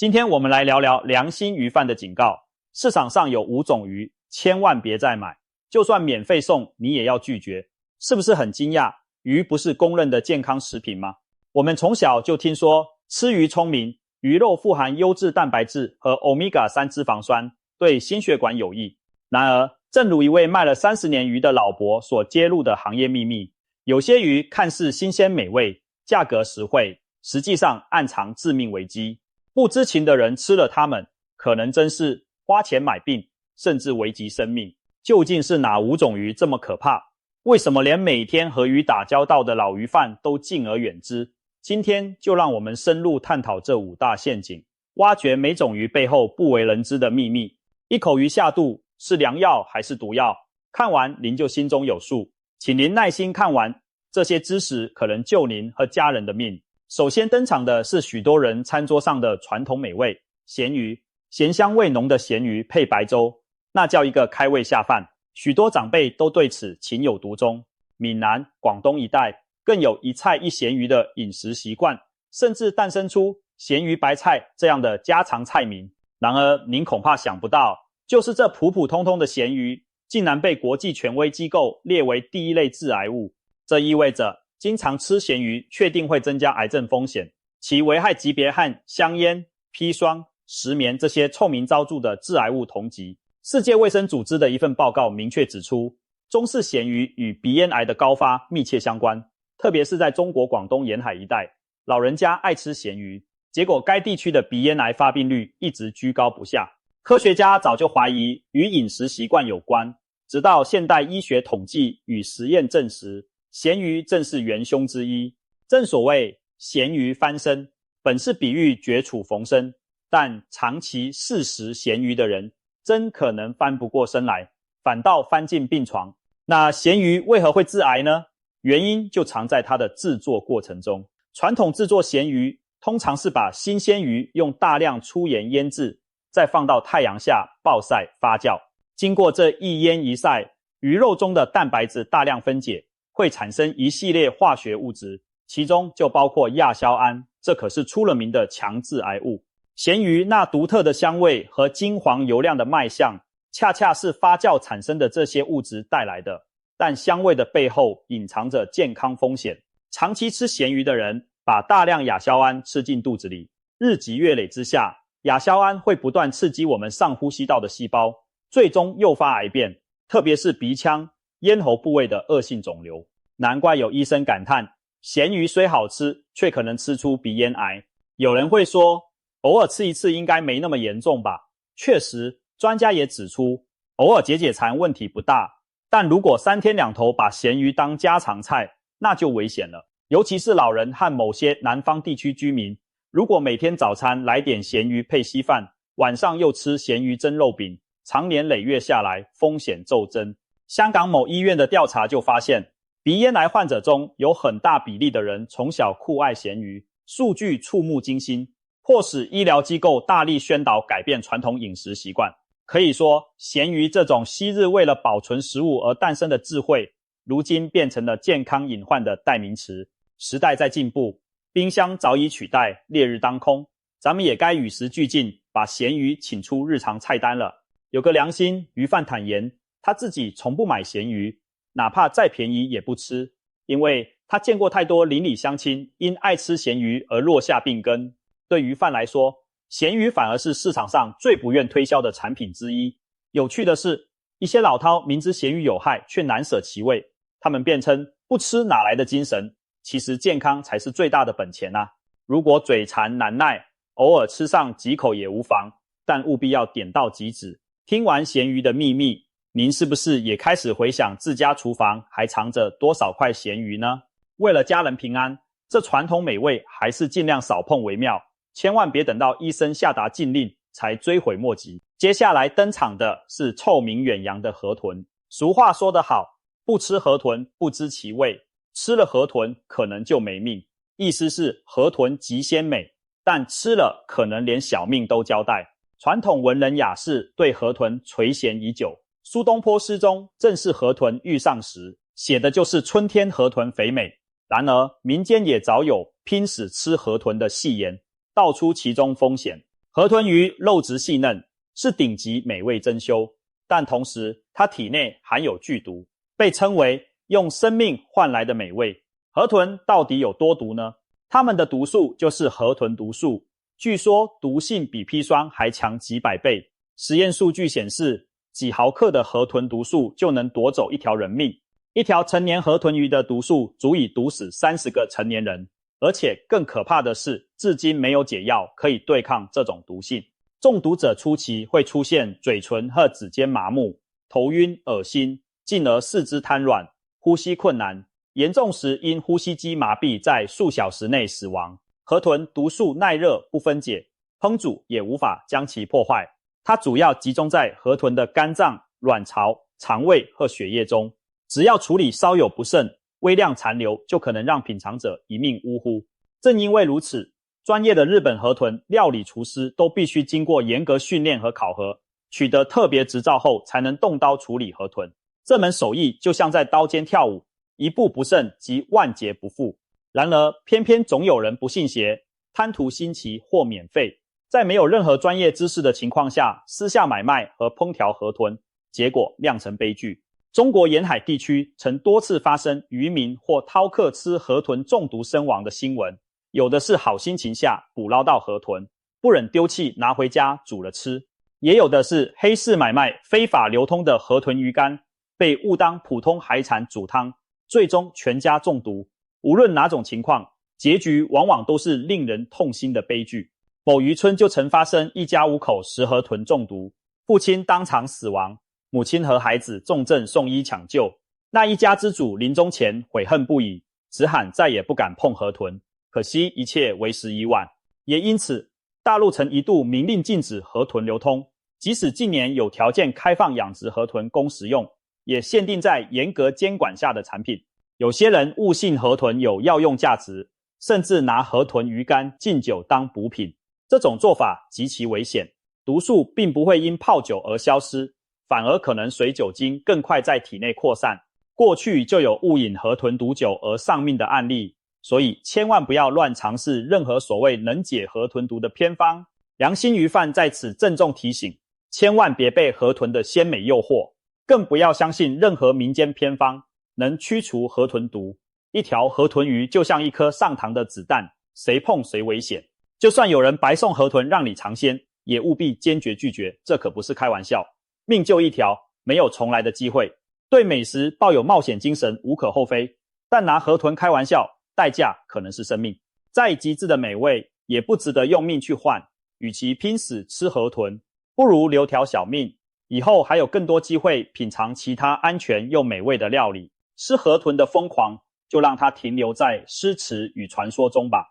今天我们来聊聊良心鱼贩的警告。市场上有5种鱼，千万别再买，就算免费送你也要拒绝。是不是很惊讶？鱼不是公认的健康食品吗？我们从小就听说吃鱼聪明，鱼肉富含优质蛋白质和 Omega-3 脂肪酸，对心血管有益。然而，正如一位卖了30年鱼的老伯所揭露的行业秘密，有些鱼看似新鲜美味，价格实惠，实际上暗藏致命危机。不知情的人吃了它们，可能真是花钱买病，甚至危及生命。究竟是哪5种鱼这么可怕？为什么连每天和鱼打交道的老鱼贩都敬而远之？今天就让我们深入探讨这5大陷阱，挖掘每种鱼背后不为人知的秘密。一口鱼下肚，是良药还是毒药？看完您就心中有数，请您耐心看完，这些知识可能救您和家人的命。首先登场的是许多人餐桌上的传统美味——咸鱼。咸香味浓的咸鱼配白粥，那叫一个开胃下饭。许多长辈都对此情有独钟。闽南、广东一带更有一菜一咸鱼的饮食习惯，甚至诞生出咸鱼白菜这样的家常菜名。然而您恐怕想不到，就是这普普通通的咸鱼，竟然被国际权威机构列为第1类致癌物。这意味着经常吃咸鱼确定会增加癌症风险，其危害级别和香烟、砒霜、石棉这些臭名昭著的致癌物同级。世界卫生组织的一份报告明确指出，中式咸鱼与鼻咽癌的高发密切相关，特别是在中国广东沿海一带，老人家爱吃咸鱼，结果该地区的鼻咽癌发病率一直居高不下。科学家早就怀疑与饮食习惯有关，直到现代医学统计与实验证实，咸鱼正是元凶之一。正所谓咸鱼翻身，本是比喻绝处逢生，但长期嗜食咸鱼的人真可能翻不过身来，反倒翻进病床。那咸鱼为何会致癌呢？原因就藏在它的制作过程中。传统制作咸鱼通常是把新鲜鱼用大量粗盐腌制，再放到太阳下暴晒发酵。经过这一腌一晒，鱼肉中的蛋白质大量分解，会产生一系列化学物质，其中就包括亚硝胺，这可是出了名的强致癌物。咸鱼那独特的香味和金黄油亮的卖相，恰恰是发酵产生的这些物质带来的。但香味的背后隐藏着健康风险。长期吃咸鱼的人把大量亚硝胺吃进肚子里，日积月累之下，亚硝胺会不断刺激我们上呼吸道的细胞，最终诱发癌变，特别是鼻腔、咽喉部位的恶性肿瘤。难怪有医生感叹，咸鱼虽好吃，却可能吃出鼻咽癌。有人会说，偶尔吃一次应该没那么严重吧？确实，专家也指出，偶尔解解馋问题不大，但如果3天2头把咸鱼当家常菜，那就危险了。尤其是老人和某些南方地区居民，如果每天早餐来点咸鱼配稀饭，晚上又吃咸鱼蒸肉饼，长年累月下来，风险骤增。香港某医院的调查就发现，鼻咽癌患者中有很大比例的人从小酷爱咸鱼，数据触目惊心，迫使医疗机构大力宣导改变传统饮食习惯。可以说，咸鱼这种昔日为了保存食物而诞生的智慧，如今变成了健康隐患的代名词。时代在进步，冰箱早已取代烈日当空，咱们也该与时俱进，把咸鱼请出日常菜单了。有个良心鱼贩坦言，他自己从不买咸鱼，哪怕再便宜也不吃，因为他见过太多邻里乡亲因爱吃咸鱼而落下病根。对鱼贩来说，咸鱼反而是市场上最不愿推销的产品之一。有趣的是，一些老饕明知咸鱼有害，却难舍其味，他们辩称不吃哪来的精神，其实健康才是最大的本钱啊。如果嘴馋难耐，偶尔吃上几口也无妨，但务必要点到即止。听完咸鱼的秘密，您是不是也开始回想自家厨房还藏着多少块咸鱼呢？为了家人平安，这传统美味还是尽量少碰为妙，千万别等到医生下达禁令才追悔莫及。接下来登场的是臭名远扬的河豚。俗话说得好，不吃河豚不知其味，吃了河豚可能就没命。意思是河豚极鲜美，但吃了可能连小命都交代。传统文人雅士对河豚垂涎已久，苏东坡诗中正是河豚遇上时，写的就是春天河豚肥美。然而民间也早有拼死吃河豚的戏言，道出其中风险。河豚鱼肉质细嫩，是顶级美味珍馐，但同时它体内含有剧毒，被称为用生命换来的美味。河豚到底有多毒呢？它们的毒素就是河豚毒素，据说毒性比砒霜还强几百倍。实验数据显示，几毫克的河豚毒素就能夺走一条人命。一条成年河豚鱼的毒素足以毒死30个成年人，而且更可怕的是，至今没有解药可以对抗这种毒性。中毒者初期会出现嘴唇和指尖麻木、头晕、恶心，进而四肢瘫软、呼吸困难，严重时因呼吸机麻痹在数小时内死亡。河豚毒素耐热不分解，烹煮也无法将其破坏。它主要集中在河豚的肝脏、卵巢、肠胃和血液中，只要处理稍有不慎，微量残留就可能让品尝者一命呜呼。正因为如此，专业的日本河豚料理厨师都必须经过严格训练和考核，取得特别执照后才能动刀处理河豚。这门手艺就像在刀尖跳舞，一步不慎即万劫不复。然而偏偏总有人不信邪，贪图新奇或免费，在没有任何专业知识的情况下私下买卖和烹调河豚，结果酿成悲剧。中国沿海地区曾多次发生渔民或饕客吃河豚中毒身亡的新闻，有的是好心情下捕捞到河豚，不忍丢弃拿回家煮了吃，也有的是黑市买卖非法流通的河豚鱼干，被误当普通海产煮汤，最终全家中毒。无论哪种情况，结局往往都是令人痛心的悲剧。某渔村就曾发生一家5口食河豚中毒，父亲当场死亡，母亲和孩子重症送医抢救。那一家之主临终前悔恨不已，只喊再也不敢碰河豚，可惜一切为时已晚。也因此，大陆曾一度明令禁止河豚流通，即使近年有条件开放养殖河豚供食用，也限定在严格监管下的产品。有些人误信河豚有药用价值，甚至拿河豚鱼干敬酒当补品，这种做法极其危险。毒素并不会因泡酒而消失，反而可能随酒精更快在体内扩散。过去就有误饮河豚毒酒而丧命的案例，所以千万不要乱尝试任何所谓能解河豚毒的偏方。良心鱼贩在此郑重提醒，千万别被河豚的鲜美诱惑，更不要相信任何民间偏方能驱除河豚毒。一条河豚鱼就像一颗上膛的子弹，谁碰谁危险。就算有人白送河豚让你尝鲜，也务必坚决拒绝，这可不是开玩笑。命就一条，没有重来的机会。对美食抱有冒险精神无可厚非，但拿河豚开玩笑，代价可能是生命。再极致的美味也不值得用命去换，与其拼死吃河豚，不如留条小命，以后还有更多机会品尝其他安全又美味的料理。吃河豚的疯狂就让它停留在诗词与传说中吧。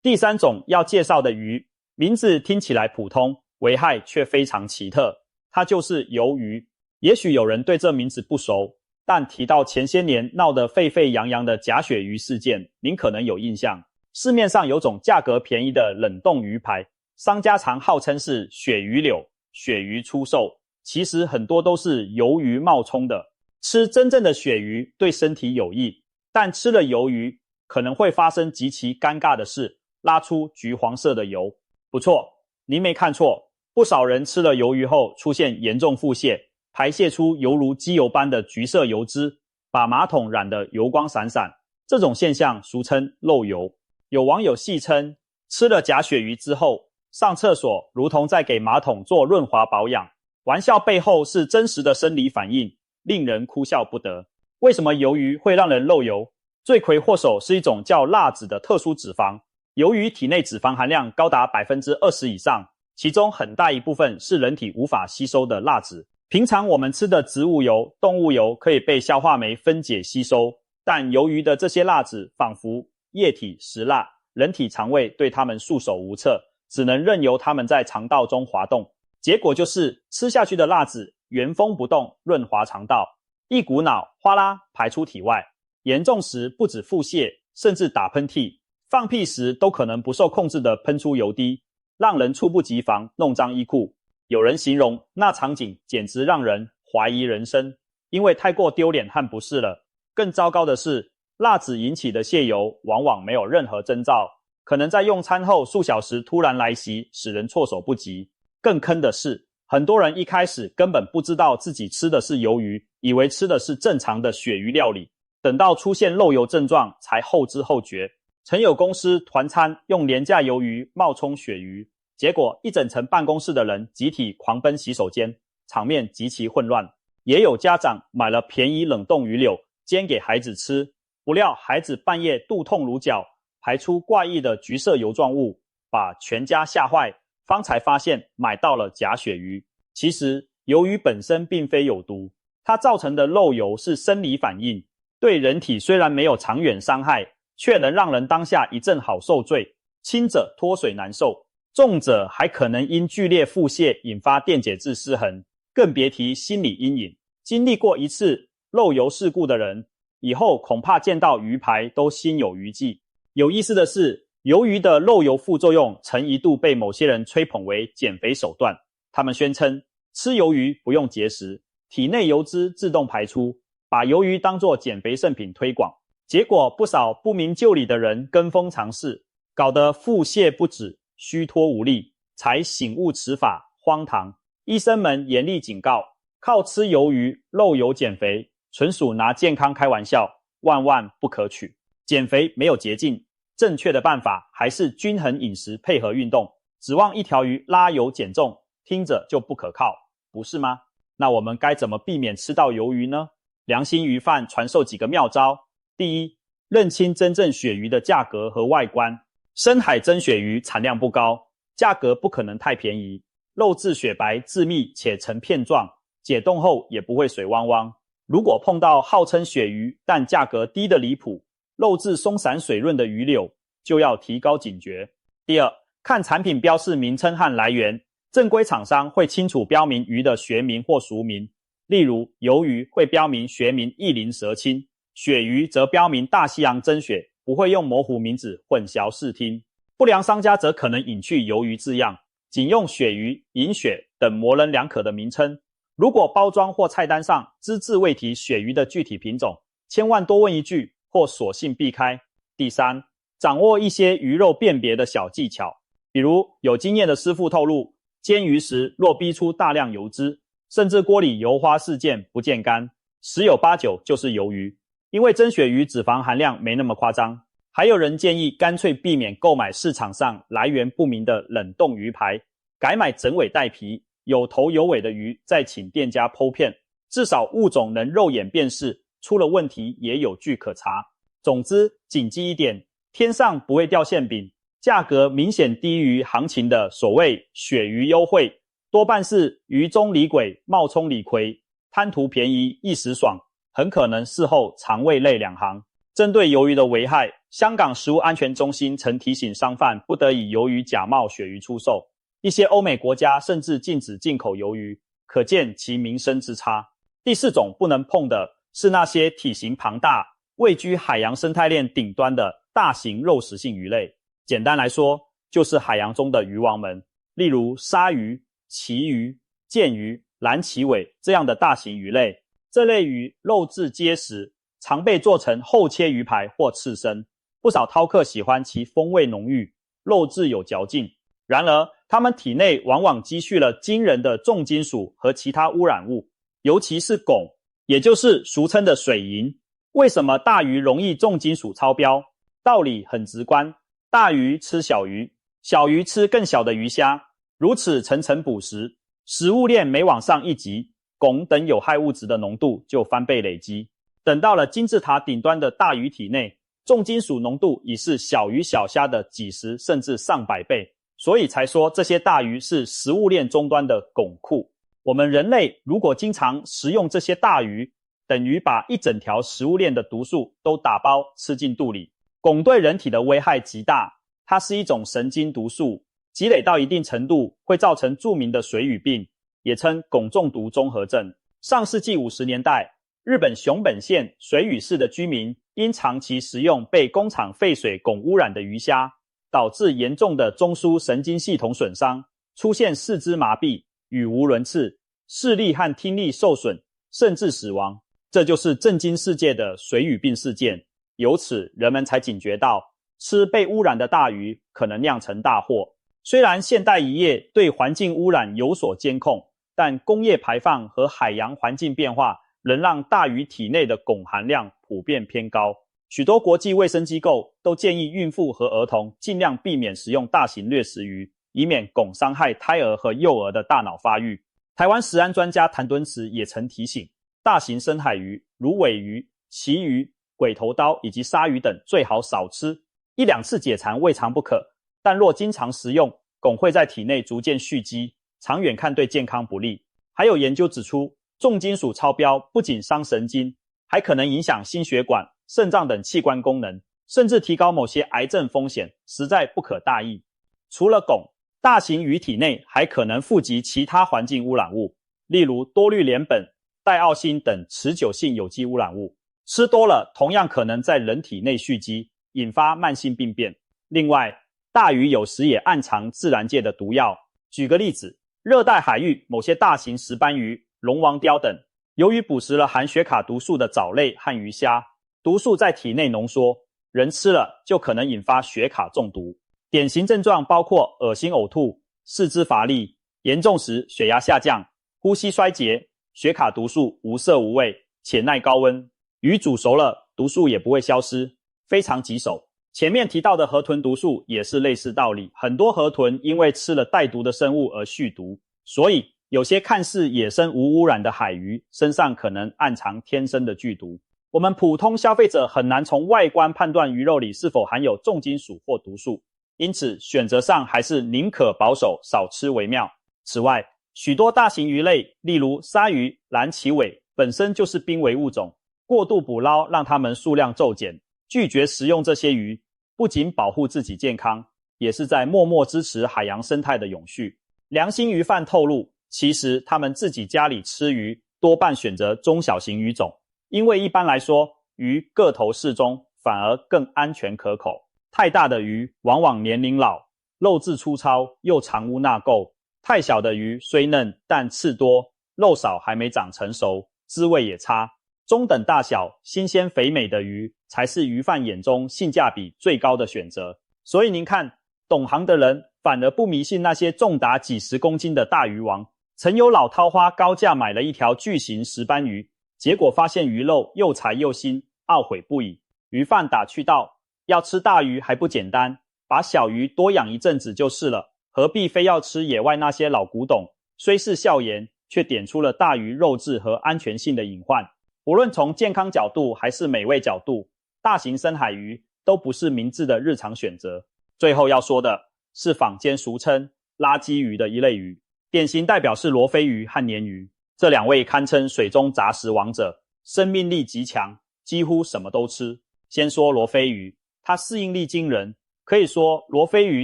第3种要介绍的鱼，名字听起来普通，危害却非常奇特，它就是鱿鱼。也许有人对这名字不熟，但提到前些年闹得沸沸扬扬的假鳕鱼事件，您可能有印象。市面上有种价格便宜的冷冻鱼排，商家常号称是鳕鱼柳、鳕鱼出售，其实很多都是鱿鱼冒充的。吃真正的鳕鱼对身体有益，但吃了鱿鱼可能会发生极其尴尬的事，拉出橘黄色的油。不错，您没看错，不少人吃了鱿鱼后出现严重腹泻，排泄出犹如机油般的橘色油脂，把马桶染得油光闪闪。这种现象俗称漏油。有网友戏称，吃了假鳕鱼之后，上厕所如同在给马桶做润滑保养。玩笑背后是真实的生理反应，令人哭笑不得。为什么鱿鱼会让人漏油？罪魁祸首是一种叫蜡脂的特殊脂肪。鱿鱼体内脂肪含量高达 20% 以上，其中很大一部分是人体无法吸收的蜡脂。平常我们吃的植物油、动物油可以被消化酶分解吸收，但鱿鱼的这些蜡脂仿佛液体石蜡，人体肠胃对它们束手无策，只能任由它们在肠道中滑动。结果就是吃下去的蜡脂原封不动润滑肠道，一股脑哗啦排出体外。严重时不止腹泻，甚至打喷嚏，放屁时都可能不受控制地喷出油滴，让人猝不及防弄脏衣裤。有人形容那场景简直让人怀疑人生，因为太过丢脸和不适了。更糟糕的是，蜡脂引起的泻油往往没有任何征兆，可能在用餐后数小时突然来袭，使人措手不及。更坑的是，很多人一开始根本不知道自己吃的是鱿鱼，以为吃的是正常的鳕鱼料理，等到出现漏油症状才后知后觉。曾有公司团餐用廉价鱿鱼冒充鳕鱼，结果一整层办公室的人集体狂奔洗手间，场面极其混乱。也有家长买了便宜冷冻鱼柳煎给孩子吃，不料孩子半夜肚痛如绞，排出怪异的橘色油状物，把全家吓坏，方才发现买到了假鳕鱼。其实鱿鱼本身并非有毒，它造成的漏油是生理反应，对人体虽然没有长远伤害，却能让人当下一阵好受罪，轻者脱水难受，重者还可能因剧烈腹泻引发电解质失衡，更别提心理阴影。经历过一次漏油事故的人，以后恐怕见到鱼排都心有余悸。有意思的是，鱿鱼的漏油副作用曾一度被某些人吹捧为减肥手段。他们宣称吃鱿鱼不用节食，体内油脂自动排出，把鱿鱼当作减肥圣品推广。结果不少不明就里的人跟风尝试，搞得腹泻不止，虚脱无力，才醒悟此法荒唐。医生们严厉警告，靠吃鱿鱼漏油减肥纯属拿健康开玩笑，万万不可取。减肥没有捷径，正确的办法还是均衡饮食配合运动，指望一条鱼拉油减重，听着就不可靠，不是吗？那我们该怎么避免吃到鱿鱼呢？良心鱼贩传授几个妙招。第一，认清真正鳕鱼的价格和外观。深海真鳕鱼产量不高，价格不可能太便宜，肉质雪白致密且成片状，解冻后也不会水汪汪。如果碰到号称鳕鱼但价格低得离谱，肉质松散水润的鱼柳，就要提高警觉。第二，看产品标示名称和来源，正规厂商会清楚标明鱼的学名或俗名，例如鱿鱼会标明学名翼鳞蛇青，鳕鱼则标明大西洋真鳕，不会用模糊名字混淆视听。不良商家则可能隐去鱿鱼字样，仅用鳕鱼、银鳕等模棱两可的名称。如果包装或菜单上只字未提鳕鱼的具体品种，千万多问一句或索性避开。第三，掌握一些鱼肉辨别的小技巧，比如有经验的师傅透露，煎鱼时若逼出大量油脂，甚至锅里油花四溅不见干，十有八九就是鱿鱼。因为真鳕鱼脂肪含量没那么夸张。还有人建议干脆避免购买市场上来源不明的冷冻鱼排，改买整尾带皮有头有尾的鱼，再请店家剖片，至少物种能肉眼辨识，出了问题也有据可查。总之谨记一点，天上不会掉馅饼，价格明显低于行情的所谓鳕鱼优惠，多半是鱼中李鬼冒充李逵，贪图便宜一时爽，很可能事后肠胃泪两行。针对鱿鱼的危害，香港食物安全中心曾提醒商贩不得以鱿鱼假冒鳕鱼出售，一些欧美国家甚至禁止进口鱿鱼，可见其名声之差。第四种不能碰的是那些体型庞大、位居海洋生态链顶端的大型肉食性鱼类。简单来说，就是海洋中的鱼王们，例如鲨鱼、旗鱼、剑鱼、蓝鳍尾这样的大型鱼类。这类鱼肉质结实，常被做成厚切鱼排或刺身，不少饕客喜欢其风味浓郁，肉质有嚼劲。然而，它们体内往往积蓄了惊人的重金属和其他污染物，尤其是汞，也就是俗称的水银。为什么大鱼容易重金属超标？道理很直观，大鱼吃小鱼，小鱼吃更小的鱼虾，如此层层捕食，食物链每往上一级，汞等有害物质的浓度就翻倍累积。等到了金字塔顶端的大鱼体内，重金属浓度已是小鱼小虾的几十甚至上百倍，所以才说这些大鱼是食物链终端的汞库。我们人类如果经常食用这些大鱼，等于把一整条食物链的毒素都打包吃进肚里。汞对人体的危害极大，它是一种神经毒素，积累到一定程度会造成著名的水俣病，也称汞中毒综合症。上世纪50年代，日本熊本县水俣市的居民因长期食用被工厂废水汞污染的鱼虾，导致严重的中枢神经系统损伤，出现四肢麻痹、语无伦次、视力和听力受损，甚至死亡。这就是震惊世界的水俣病事件。由此人们才警觉到，吃被污染的大鱼可能酿成大祸。虽然现代渔业对环境污染有所监控，但工业排放和海洋环境变化仍让大鱼体内的汞含量普遍偏高。许多国际卫生机构都建议孕妇和儿童尽量避免食用大型掠食鱼，以免汞伤害胎儿和幼儿的大脑发育。台湾食安专家谭敦慈也曾提醒，大型深海鱼如尾鱼、旗鱼、鬼头刀以及鲨鱼等最好少吃，1-2次解馋未尝不可，但若经常食用，汞会在体内逐渐蓄积，长远看对健康不利。还有研究指出，重金属超标不仅伤神经，还可能影响心血管、肾脏等器官功能，甚至提高某些癌症风险，实在不可大意。除了汞，大型鱼体内还可能富集其他环境污染物，例如多氯联苯、戴奥辛等持久性有机污染物，吃多了同样可能在人体内蓄积，引发慢性病变。另外，大鱼有时也暗藏自然界的毒药。举个例子，热带海域某些大型石斑鱼、龙王鲷等，由于捕食了含雪卡毒素的藻类和鱼虾，毒素在体内浓缩，人吃了就可能引发雪卡中毒。典型症状包括恶心呕吐、四肢乏力，严重时血压下降、呼吸衰竭，雪卡毒素无色无味且耐高温。鱼煮熟了，毒素也不会消失，非常棘手。前面提到的河豚毒素也是类似道理，很多河豚因为吃了带毒的生物而蓄毒，所以有些看似野生无污染的海鱼身上可能暗藏天生的剧毒。我们普通消费者很难从外观判断鱼肉里是否含有重金属或毒素，因此选择上还是宁可保守，少吃为妙。此外，许多大型鱼类，例如鲨鱼、蓝鳍尾，本身就是濒危物种，过度捕捞让它们数量骤减。拒绝食用这些鱼，不仅保护自己健康，也是在默默支持海洋生态的永续。良心鱼贩透露，其实他们自己家里吃鱼多半选择中小型鱼种，因为一般来说，鱼个头适中，反而更安全可口。太大的鱼往往年龄老，肉质粗糙又藏污纳垢，太小的鱼虽嫩但刺多，肉少还没长成熟，滋味也差。中等大小、新鲜肥美的鱼才是鱼贩眼中性价比最高的选择。所以您看，懂行的人反而不迷信那些重达几十公斤的大鱼王。曾有老饕花高价买了一条巨型石斑鱼，结果发现鱼肉又柴又腥，懊悔不已。鱼贩打趣道，要吃大鱼还不简单，把小鱼多养一阵子就是了，何必非要吃野外那些老古董？虽是笑言，却点出了大鱼肉质和安全性的隐患。无论从健康角度还是美味角度，大型深海鱼都不是明智的日常选择。最后要说的是坊间俗称垃圾鱼的一类鱼，典型代表是罗非鱼和鲶鱼。这两位堪称水中杂食王者，生命力极强，几乎什么都吃。先说罗非鱼，它适应力惊人，可以说罗非鱼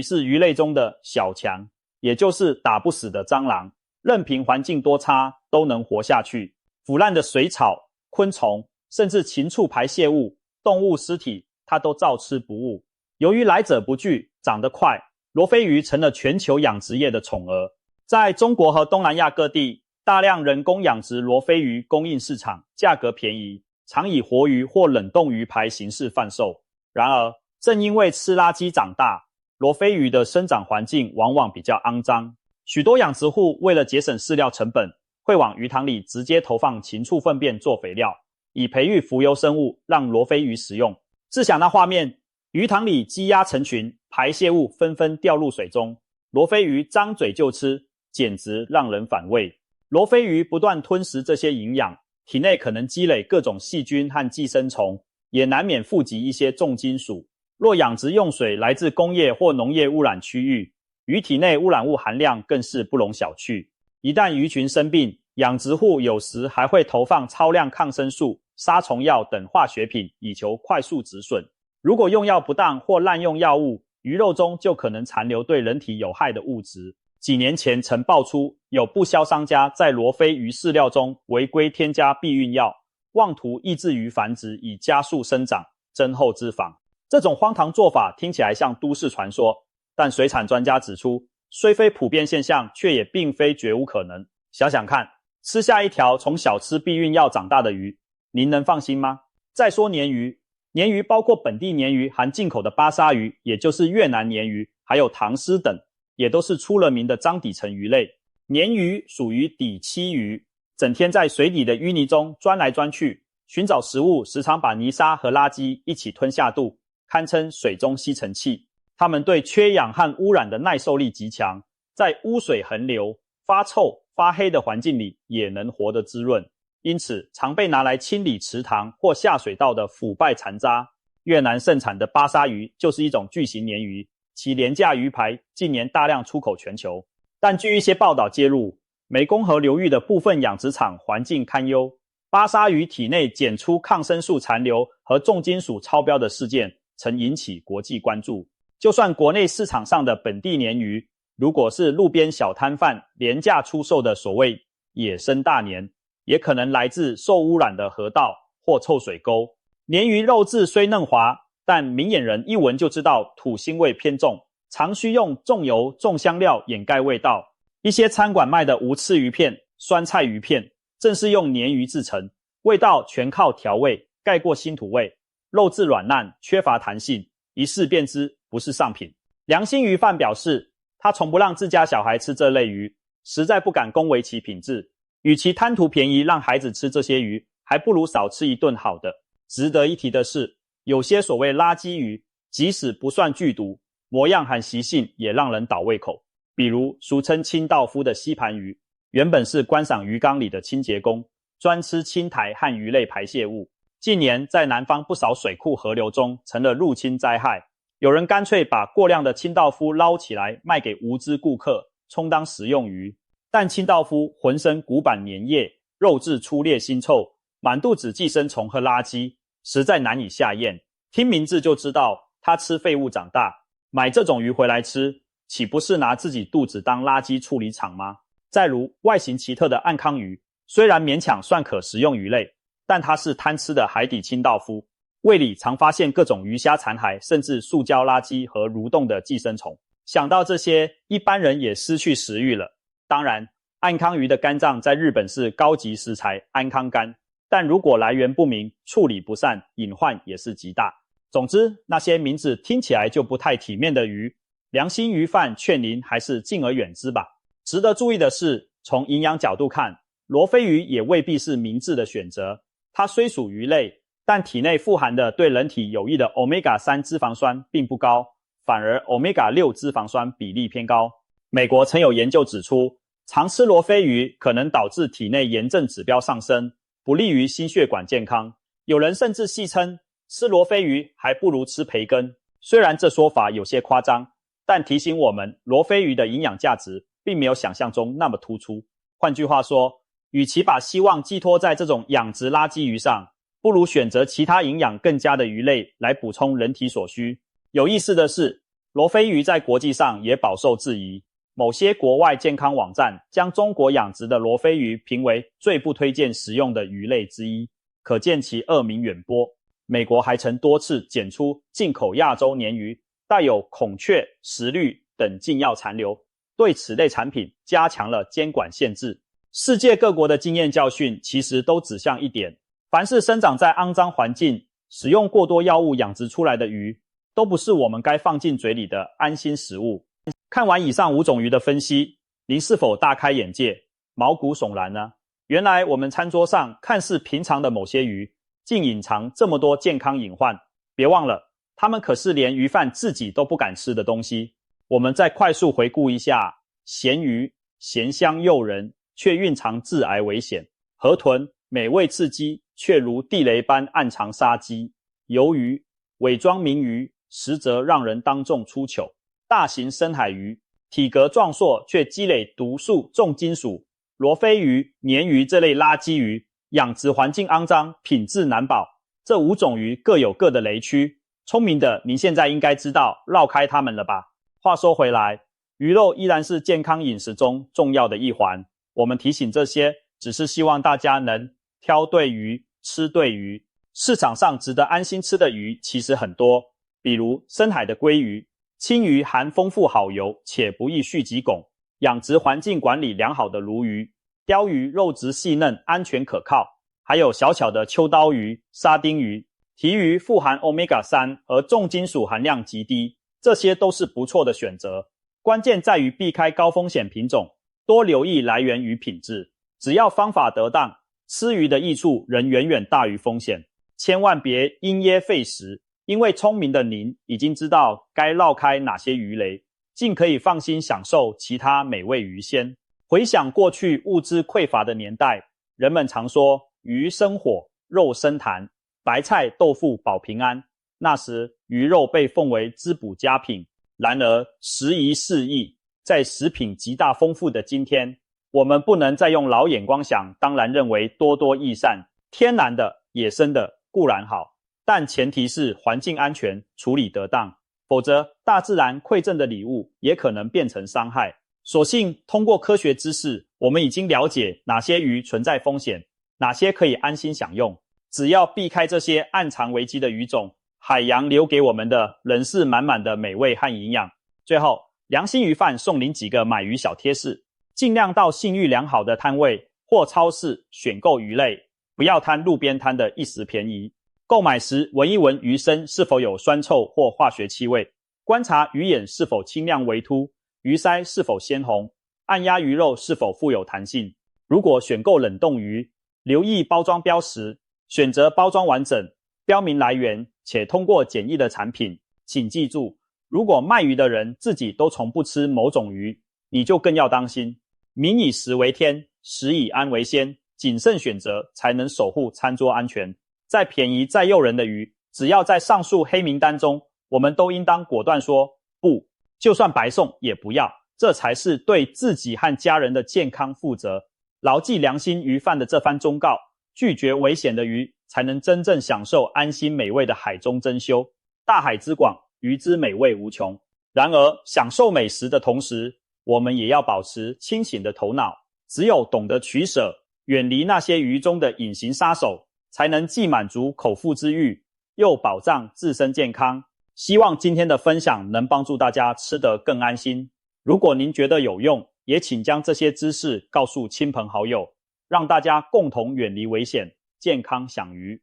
是鱼类中的小强，也就是打不死的蟑螂，任凭环境多差都能活下去。腐烂的水草、昆虫，甚至禽畜排泄物、动物尸体，它都照吃不误。由于来者不拒，长得快，罗非鱼成了全球养殖业的宠儿。在中国和东南亚各地，大量人工养殖罗非鱼供应市场，价格便宜，常以活鱼或冷冻鱼排形式贩售。然而，正因为吃垃圾长大，罗非鱼的生长环境往往比较肮脏。许多养殖户为了节省饲料成本，会往鱼塘里直接投放禽畜粪便做肥料，以培育浮游生物让罗非鱼食用。试想那画面，鱼塘里鸡鸭成群，排泄物纷纷掉入水中，罗非鱼张嘴就吃，简直让人反胃。罗非鱼不断吞食这些营养，体内可能积累各种细菌和寄生虫，也难免富集一些重金属。若养殖用水来自工业或农业污染区域，鱼体内污染物含量更是不容小觑。一旦鱼群生病，养殖户有时还会投放超量抗生素、杀虫药等化学品，以求快速止损。如果用药不当或滥用药物，鱼肉中就可能残留对人体有害的物质。几年前曾爆出有不肖商家在罗非鱼饲料中违规添加避孕药，妄图抑制鱼繁殖以加速生长、增厚脂肪。这种荒唐做法听起来像都市传说，但水产专家指出，虽非普遍现象，却也并非绝无可能。想想看，吃下一条从小吃避孕药长大的鱼，您能放心吗？再说鲶鱼，鲶鱼包括本地鲶鱼含进口的巴沙鱼，也就是越南鲶鱼，还有塘虱等，也都是出了名的脏底层鱼类。鲶鱼属于底栖鱼，整天在水底的淤泥中钻来钻去，寻找食物时常把泥沙和垃圾一起吞下肚，堪称水中吸尘器。它们对缺氧和污染的耐受力极强，在污水横流、发臭、发黑的环境里也能活得滋润，因此常被拿来清理池塘或下水道的腐败残渣。越南盛产的巴沙鱼就是一种巨型鲶鱼，其廉价鱼排近年大量出口全球。但据一些报道揭露，湄公河流域的部分养殖场环境堪忧，巴沙鱼体内检出抗生素残留和重金属超标的事件曾引起国际关注。就算国内市场上的本地鲶鱼，如果是路边小摊贩廉价出售的所谓野生大鲶，也可能来自受污染的河道或臭水沟。鲶鱼肉质虽嫩滑，但明眼人一闻就知道土腥味偏重，常需用重油重香料掩盖味道。一些餐馆卖的无刺鱼片、酸菜鱼片正是用鲶鱼制成，味道全靠调味，盖过腥土味，肉质软烂，缺乏弹性，一试便知不是上品。良心鱼贩表示，他从不让自家小孩吃这类鱼，实在不敢恭维其品质。与其贪图便宜让孩子吃这些鱼，还不如少吃一顿好的。值得一提的是，有些所谓垃圾鱼，即使不算剧毒，模样和习性也让人倒胃口。比如俗称清道夫的吸盘鱼，原本是观赏鱼缸里的清洁工，专吃青苔和鱼类排泄物。近年在南方不少水库河流中成了入侵灾害，有人干脆把过量的清道夫捞起来卖给无知顾客，充当食用鱼。但清道夫浑身骨板粘液，肉质粗劣腥臭，满肚子寄生虫和垃圾，实在难以下咽。听名字就知道他吃废物长大，买这种鱼回来吃，岂不是拿自己肚子当垃圾处理场吗？再如外形奇特的暗康鱼，虽然勉强算可食用鱼类，但它是贪吃的海底清道夫，胃里常发现各种鱼虾残骸，甚至塑胶垃圾和蠕动的寄生虫。想到这些，一般人也失去食欲了。当然，暗康鱼的肝脏在日本是高级食材安康肝，但如果来源不明，处理不善，隐患也是极大。总之，那些名字听起来就不太体面的鱼，良心鱼贩劝您还是敬而远之吧。值得注意的是，从营养角度看，罗非鱼也未必是明智的选择。它虽属鱼类，但体内富含的对人体有益的 Omega-3 脂肪酸并不高，反而 Omega-6 脂肪酸比例偏高。美国曾有研究指出，常吃罗非鱼可能导致体内炎症指标上升，不利于心血管健康。有人甚至戏称，吃罗非鱼还不如吃培根。虽然这说法有些夸张，但提醒我们，罗非鱼的营养价值并没有想象中那么突出。换句话说，与其把希望寄托在这种养殖垃圾鱼上，不如选择其他营养更佳的鱼类来补充人体所需。有意思的是，罗非鱼在国际上也饱受质疑。某些国外健康网站将中国养殖的罗非鱼评为最不推荐食用的鱼类之一，可见其恶名远播。美国还曾多次检出进口亚洲鲶鱼带有孔雀、石绿等禁药残留，对此类产品加强了监管限制。世界各国的经验教训其实都指向一点，凡是生长在肮脏环境、使用过多药物养殖出来的鱼，都不是我们该放进嘴里的安心食物。看完以上5种鱼的分析，您是否大开眼界，毛骨悚然呢？原来我们餐桌上看似平常的某些鱼，竟隐藏这么多健康隐患。别忘了，它们可是连鱼贩自己都不敢吃的东西。我们再快速回顾一下：咸鱼，咸香诱人，却蕴藏致癌危险；河豚，美味刺激，却如地雷般暗藏杀机；鱿鱼，伪装名鱼，实则让人当众出糗；大型深海鱼，体格壮硕却积累毒素重金属；罗非鱼、鲶鱼这类垃圾鱼，养殖环境肮脏，品质难保。这5种鱼各有各的雷区，聪明的您现在应该知道绕开它们了吧。话说回来，鱼肉依然是健康饮食中重要的一环。我们提醒这些，只是希望大家能挑对鱼，吃对鱼。市场上值得安心吃的鱼其实很多，比如深海的鲑鱼，青鱼含丰富好油且不易蓄积汞，养殖环境管理良好的鲈鱼；鲷鱼肉质细嫩，安全可靠。还有小巧的秋刀鱼、沙丁鱼，提鱼富含 Omega-3 和重金属含量极低，这些都是不错的选择。关键在于避开高风险品种，多留意来源与品质。只要方法得当，吃鱼的益处仍远远大于风险。千万别因噎废食，因为聪明的您已经知道该绕开哪些鱼雷，竟可以放心享受其他美味鱼鲜。回想过去物资匮乏的年代，人们常说鱼生火，肉生痰，白菜豆腐保平安。那时鱼肉被奉为滋补佳品。然而时移世易，在食品极大丰富的今天，我们不能再用老眼光想当然认为多多益善。天然的野生的固然好，但前提是环境安全，处理得当，否则大自然馈赠的礼物也可能变成伤害。所幸通过科学知识，我们已经了解哪些鱼存在风险，哪些可以安心享用。只要避开这些暗藏危机的鱼种，海洋留给我们的仍是满满的美味和营养。最后，良心鱼贩送您几个买鱼小贴士：尽量到信誉良好的摊位或超市选购鱼类，不要贪路边摊的一时便宜。购买时闻一闻鱼身是否有酸臭或化学气味，观察鱼眼是否清亮微凸，鱼鳃是否鲜红，按压鱼肉是否富有弹性。如果选购冷冻鱼，留意包装标识，选择包装完整、标明来源且通过检疫的产品。请记住，如果卖鱼的人自己都从不吃某种鱼，你就更要当心。民以食为天，食以安为先，谨慎选择才能守护餐桌安全。再便宜再诱人的鱼，只要在上述黑名单中，我们都应当果断说不，就算白送也不要，这才是对自己和家人的健康负责。牢记良心鱼贩的这番忠告，拒绝危险的鱼，才能真正享受安心美味的海中珍馐。大海之广，鱼之美味无穷。然而，享受美食的同时，我们也要保持清醒的头脑。只有懂得取舍，远离那些鱼中的隐形杀手，才能既满足口腹之欲，又保障自身健康。希望今天的分享能帮助大家吃得更安心。如果您觉得有用，也请将这些知识告诉亲朋好友，让大家共同远离危险，健康享鱼。